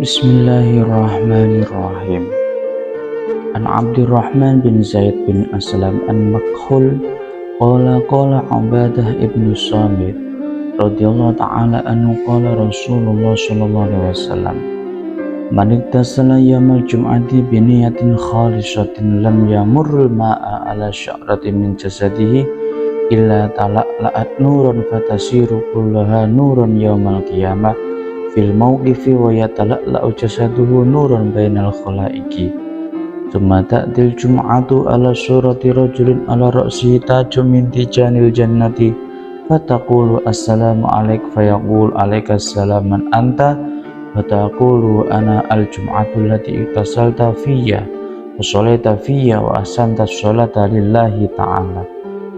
Bismillahirrahmanirrahim. An Abdurrahman bin Zaid bin Aslam an Makhul qala Ubadah ibn Samit radhiyallahu ta'ala anhu qala Rasulullah sallallahu alaihi wasallam man iktasala yaumil jum'ati bi niyatin khalisatin lam yamurrul ma'a ala sya'ratin min jasadihi illa tala'la'at nurun fatasiru kullaha nurun yaumal qiyamah fil mauqifi wa yatala'la'u jasaduhu nurun bainal khalaiqi thumma ta'til jum'atu ala surati rajulin ala ra'sihi tajum min tijanil jannati fataqulu assalamu alaik fayaqul alaikassalam man anta fataqulu ana al-jum'atu allati iktasalta fiyya wa sholaita fiyya wa ahsanta sholata lillahi ta'ala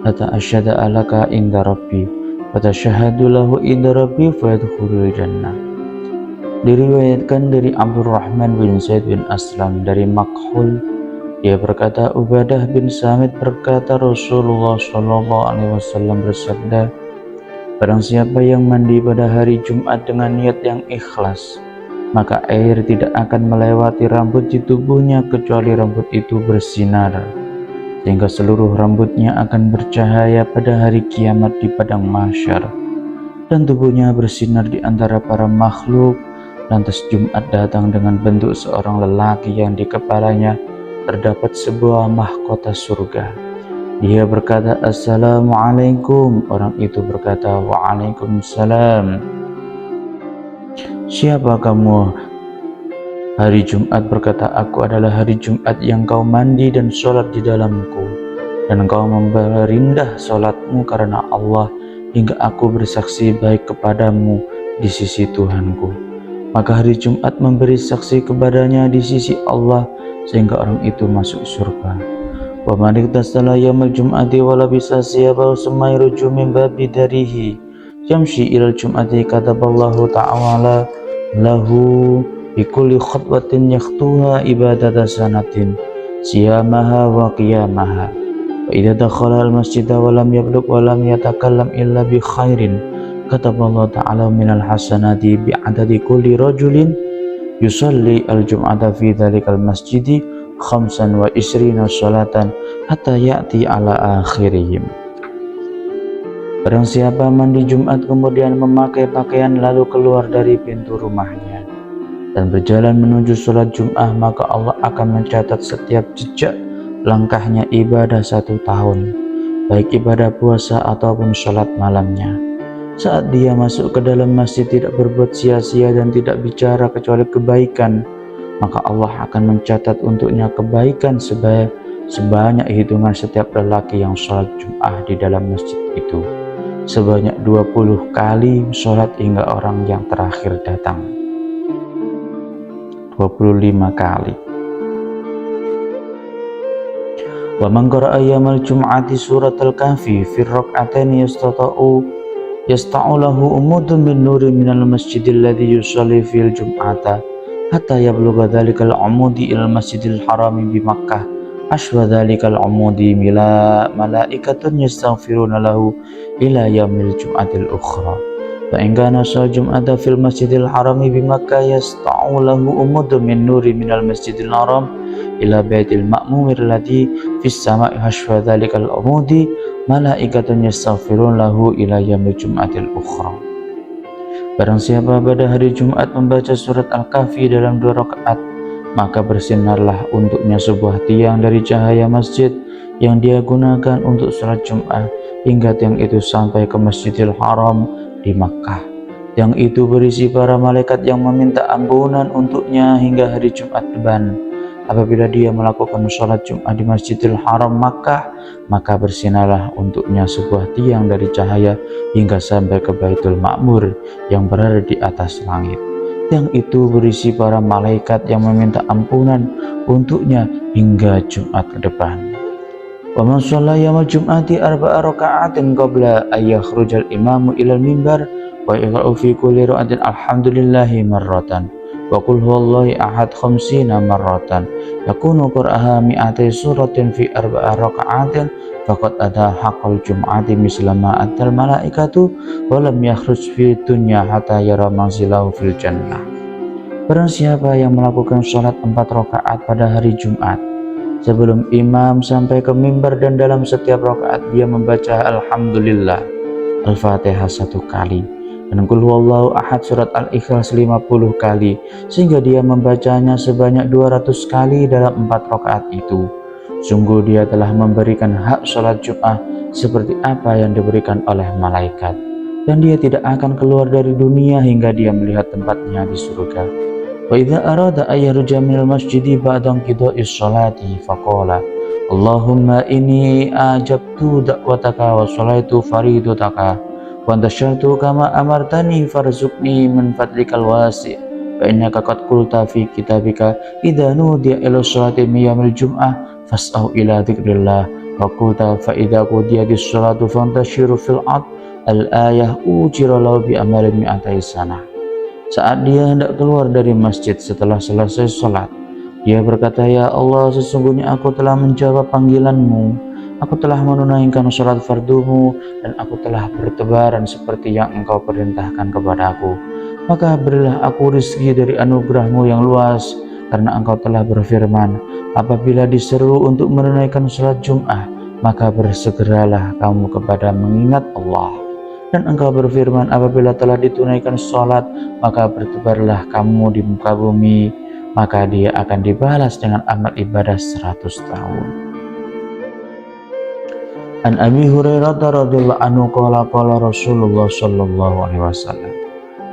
fata asyhadu alaka inda rabbi fatashahadu lahu inda rabbi fayadkhulul jannah. Diriwayatkan dari Abdurrahman bin Zaid bin Aslam dari Makhul, dia berkata, Ubadah bin Samit berkata, Rasulullah Shallallahu Alaihi Wasallam bersabda, barang siapa yang mandi pada hari Jumat dengan niat yang ikhlas, maka air tidak akan melewati rambut di tubuhnya kecuali rambut itu bersinar, sehingga seluruh rambutnya akan bercahaya pada hari kiamat di padang mahsyar, dan tubuhnya bersinar di antara para makhluk. Lantas Jumat datang dengan bentuk seorang lelaki yang di kepalanya terdapat sebuah mahkota surga. Dia berkata, Assalamualaikum. Orang itu berkata, Waalaikumsalam. Siapa kamu? Hari Jumat berkata, aku adalah hari Jumat yang kau mandi dan sholat di dalamku, dan kau memperindah sholatmu karena Allah hingga aku bersaksi baik kepadamu di sisi Tuhanku. Maka hari Jumat memberi saksi kepadanya di sisi Allah sehingga orang itu masuk surga. Wa man iktasala yaumil jum'ati wa labisa siyabahu summa yarju min babi darihi yamshi ilal jum'ati kataballahu ta'ala lahu bi kulli khatwatin yakhtuha ibadata sanatin siyamaha wa qiyamaha wa idza dakhala al masjida wa lam yablugh wa lam yatakallam illa bi khairin kataballahu ta'ala minal hasanati bi'adadi kulli rajulin yusalli al-jum'ata fi dhalikal masjidi khamsan wa isrina sholatan hatta ya'ti ala akhirihim. Barang siapa mandi Jumat kemudian memakai pakaian lalu keluar dari pintu rumahnya dan berjalan menuju sholat Jum'ah, maka Allah akan mencatat setiap jejak langkahnya ibadah 1 tahun, baik ibadah puasa ataupun sholat malamnya. Saat dia masuk ke dalam masjid tidak berbuat sia-sia dan tidak bicara kecuali kebaikan, maka Allah akan mencatat untuknya kebaikan sebanyak hitungan setiap lelaki yang sholat Jum'ah di dalam masjid itu, sebanyak 20 kali sholat hingga orang yang terakhir datang, 25 kali. Wa man qara'a yaumal jum'ati suratal kahfi fi rak'ataini yasta'ulahu umudun min nuri minal masjidil ladzi yusalli fil jum'ata hatta yablugha dhalikal umudi ilal masjidil harami bi Makkah ashwa dhalikal umudi mila malaikatun yastaghfiruna lahu ila yaumil jum'atil ukhra fa in kana shal jum'ata fil masjidil harami bi Makkah yasta'ulahu umudun min nuri minal masjidil haram ila baitil ma'mumir ladzi fis sama'i hashwa dhalikal umudi malaikatun yastaghfirun lahu ila yaumil jum'atil ukhra. Barang siapa pada hari Jumat membaca surat Al-Kahfi dalam 2 rakaat, maka bersinarlah untuknya sebuah tiang dari cahaya masjid yang dia gunakan untuk salat Jumat hingga tiang itu sampai ke Masjidil Haram di Makkah. Tiang itu berisi para malaikat yang meminta ampunan untuknya hingga hari Jumat depan. Apabila dia melakukan sholat Jumat di Masjidil Haram Makkah, maka bersinarlah untuknya sebuah tiang dari cahaya hingga sampai ke Baitul Ma'mur yang berada di atas langit. Tiang itu berisi para malaikat yang meminta ampunan untuknya hingga Jumat ke depan. Wa man shalla yaumal jum'ati 4 raka'atin qabla ay yakhrujal imamu ilal mimbar wa yaqra'u fi kulli raka'atin alhamdulillahi marratan wa qul huwallahi ahad 50 marratan yakunu qur'aha mi'ati suratin fi 4 raka'atin faqad ada haqqal jum'ati mislama atal malaikatu wa lam yakhruj fi dunya hatta yara manzilahu fil jannah. Barang siapa yang melakukan sholat 4 rakaat pada hari Jumat sebelum imam sampai ke mimbar dan dalam setiap rakaat dia membaca Alhamdulillah, Al-Fatihah 1 kali, dan Qul huwallahu ahad surat Al-Ikhlas 50 kali, sehingga dia membacanya sebanyak 200 kali dalam 4 rakaat itu. Sungguh dia telah memberikan hak sholat Jumat seperti apa yang diberikan oleh malaikat, dan dia tidak akan keluar dari dunia hingga dia melihat tempatnya di surga. Wa idza arada ay yarja minal masjidi ba'da qida'is sholati faqala Allahumma inni ajabtu da'wataka wa sholaitu faridotaka wa antasyartu kama amartani farzuqni min fadlikal wasi' fa innaka qad qulta fi kitabika idza nudiya ila sholati min yaumil jum'ah fas'au ila dzikrillah wa qulta fa idza qudiyatis sholatu fantashiru fil ard al-ayah ujira lahu bi amalin mi'atai sanah. Saat dia hendak keluar dari masjid setelah selesai sholat, dia berkata, "Ya Allah, sesungguhnya aku telah menjawab panggilanmu, aku telah menunaikan sholat fardumu, dan aku telah bertebaran seperti yang engkau perintahkan kepadaku. Maka berilah aku rezeki dari anugerahmu yang luas, karena engkau telah berfirman, apabila diseru untuk menunaikan sholat Jum'ah, maka bersegeralah kamu kepada mengingat Allah. Dan engkau berfirman, apabila telah ditunaikan sholat, maka bertebarlah kamu di muka bumi, maka dia akan dibalas dengan amal ibadah 100 tahun. An Abi Hurairah radhiyallahu anhu qala Rasulullah sallallahu alaihi wasallam,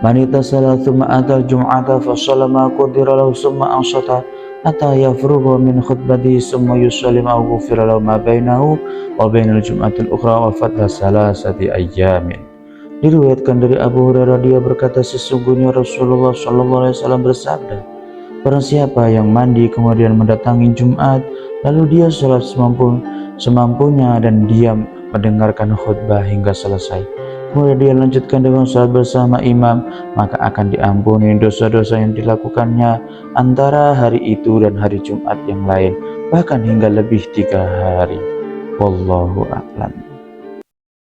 man itasala thumma atal jum'ata fa sallama qudira lahu summa ansata hatta yafrugha min khutbatihi summa yusallim aw ghufira lahu ma bainahu wa bainal jum'atil ukhra wa fadla salasati ayyamin. Diriwayatkan dari Abu Hurairah, dia berkata, sesungguhnya Rasulullah SAW bersabda, barang siapa yang mandi kemudian mendatangi Jumat, lalu dia sholat semampunya dan diam mendengarkan khutbah hingga selesai, kemudian dia lanjutkan dengan sholat bersama imam, maka akan diampuni dosa-dosa yang dilakukannya antara hari itu dan hari Jumat yang lain, bahkan hingga lebih 3 hari. Wallahu a'lam.